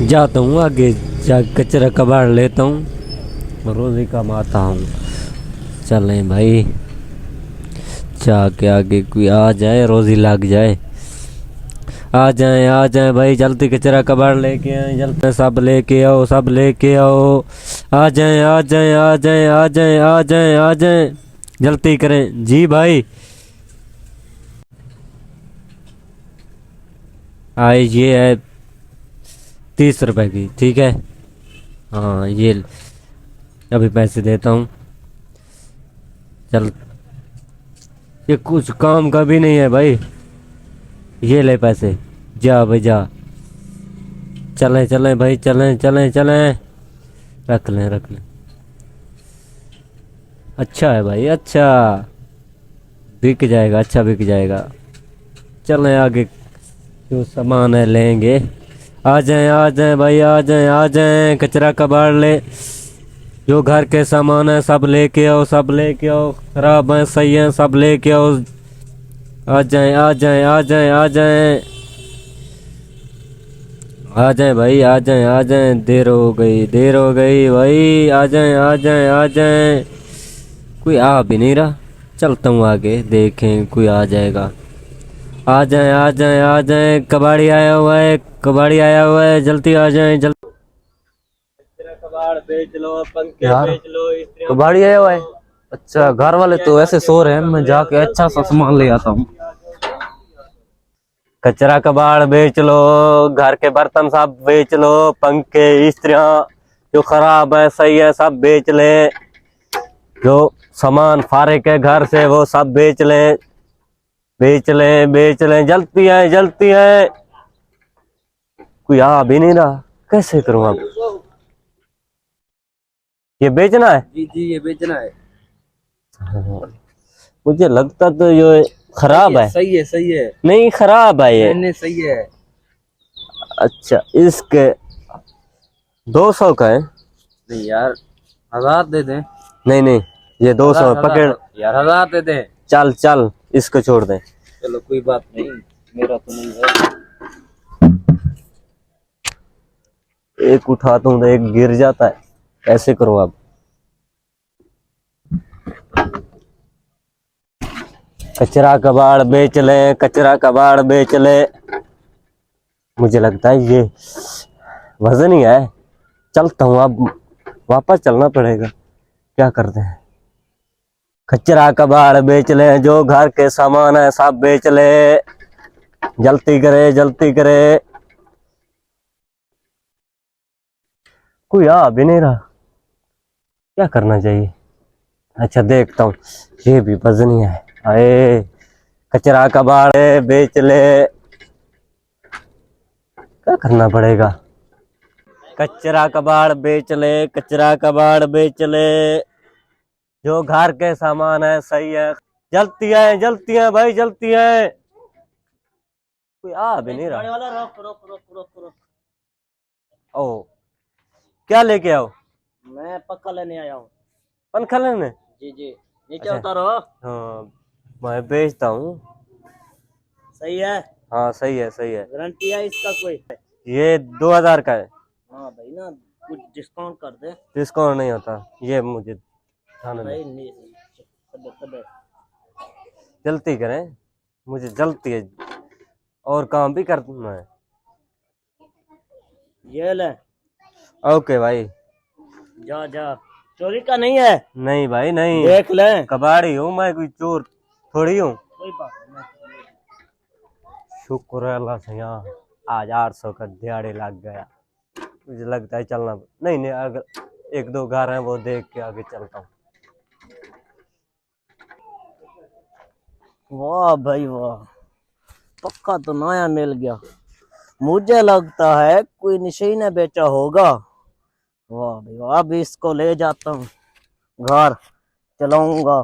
जाता हूँ आगे, जा कचरा कबाड़ लेता हूँ, रोज़ी कमाता हूँ। चलें भाई, जाके आगे कोई आ जाए, रोज़ी लग जाए। आ जाए भाई, जल्दी कचरा कबाड़ लेके आए, जल्दी सब लेके आओ, सब लेके आओ। आ जाए आ जाए आ जाए आ जाए आ जाए आ जाए, जल्दी करें जी भाई। आए, ये है 30 रुपए की, ठीक है। हाँ ये अभी पैसे देता हूँ। चल, ये कुछ काम का भी नहीं है भाई, ये ले पैसे, जा भाई जा। चलें चलें भाई, चलें चलें चलें, रख लें रख लें। अच्छा है भाई, अच्छा बिक जाएगा, अच्छा बिक जाएगा। चलें आगे, जो सामान है लेंगे। आ जाए भाई, आ जाए आ जाए, कचरा कबाड़ ले। जो घर के सामान है सब लेके आओ, सब लेके आओ, खराब है सही है सब लेके आओ। आ जाए आ जाए आ जाए आ जाए आ जाए भाई, आ जाए आ जाए, देर हो गई, देर हो गई भाई, आ जाए आ जाए आ जाए। कोई आ भी नहीं रहा, चलता हूँ आगे, देखें कोई आ जाएगा। आ जाए आ जाए आ जाए, कबाड़ी आया हुआ है, कबाड़ी आया हुआ है, जल्दी आ जाए जल्दी। कबाड़ बेच लो, पंखे बेच लो, कबाड़ी आया हुआ है। अच्छा, घर वाले तो ऐसे सो रहे हैं, मैं जाके अच्छा सा सामान ले आता हूँ। कचरा कबाड़ बेच लो, घर के बर्तन सब बेच लो, पंखे इस्त्रियां जो खराब है सही है सब बेच ले। जो सामान फारिग है घर से वो सब बेच ले, बेच ले बेच ले, जलती है जलती है। कोई आ भी नहीं रहा, कैसे करूं अब? ये बेचना है जी जी, ये बेचना है। मुझे लगता तो ये खराब है। सही है सही है। नहीं खराब है ये। नहीं सही है। अच्छा, इसके 200 का है। नहीं यार, 1000 दे दें। नहीं नहीं, ये 200 पकड़ यार, 1000 दे दें। चल चल, इसको छोड़ दे। चलो कोई बात नहीं, मेरा तो नहीं है। एक उठाता हूँ तो एक गिर जाता है, ऐसे करूँ अब? कचरा कबाड़ बेच ले, कचरा कबाड़ बेच ले। मुझे लगता है ये वजन ही है। चलता हूँ अब, वापस चलना पड़ेगा, क्या करते हैं। कचरा कबाड़ बेच ले, जो घर के सामान है सब बेच ले, जल्दी करे जल्दी करे। कोई आ भी नहीं रहा, क्या करना चाहिए? अच्छा देखता हूँ, ये भी वजन ही है। अरे कचरा कबाड़ बेच ले, क्या करना पड़ेगा? कचरा कबाड़ बेच ले, कचरा कबाड़ बेच ले, जो घर के सामान है सही है। जलती है भाई, जलती है। कोई आ भी नहीं रहा। रोक रोक रोक रोक रोक। ओ, क्या लेके आओ? मैं पक्का लेने आया हूँ। पंखा लेने? जी जी, नीचे अच्छा। उतारो। हाँ, मैं बेचता हूँ। सही है। हाँ सही है सही है। गारंटी है इसका कोई? ये 2000 का है। हाँ भाई ना, कुछ डिस्काउंट कर दे। डिस्काउंट नहीं होता, ये मुझे खाने भाई दे। नहीं, जल्दी करें, मुझे जल्दी है और काम भी करना है। ये ले। ओके भाई। जा जा, चोरी का नहीं है। नहीं भाई नहीं, देख ले। कबाड़ी हूँ मैं, कोई चोर थोड़ी हूँ। कोई बात नहीं। शुक्र है अल्लाह से, यहाँ आज 800 का दिहाड़ी लग गया। मुझे लगता है चलना नहीं नहीं, अगर एक दो घर हैं वो देख के आगे चलता हूँ। वाह भाई वाह, पक्का तो नया मिल गया। मुझे लगता है कोई निशी ने बेचा होगा। वाह भाई वाह, अब इसको ले जाता हूँ घर, चलाऊंगा।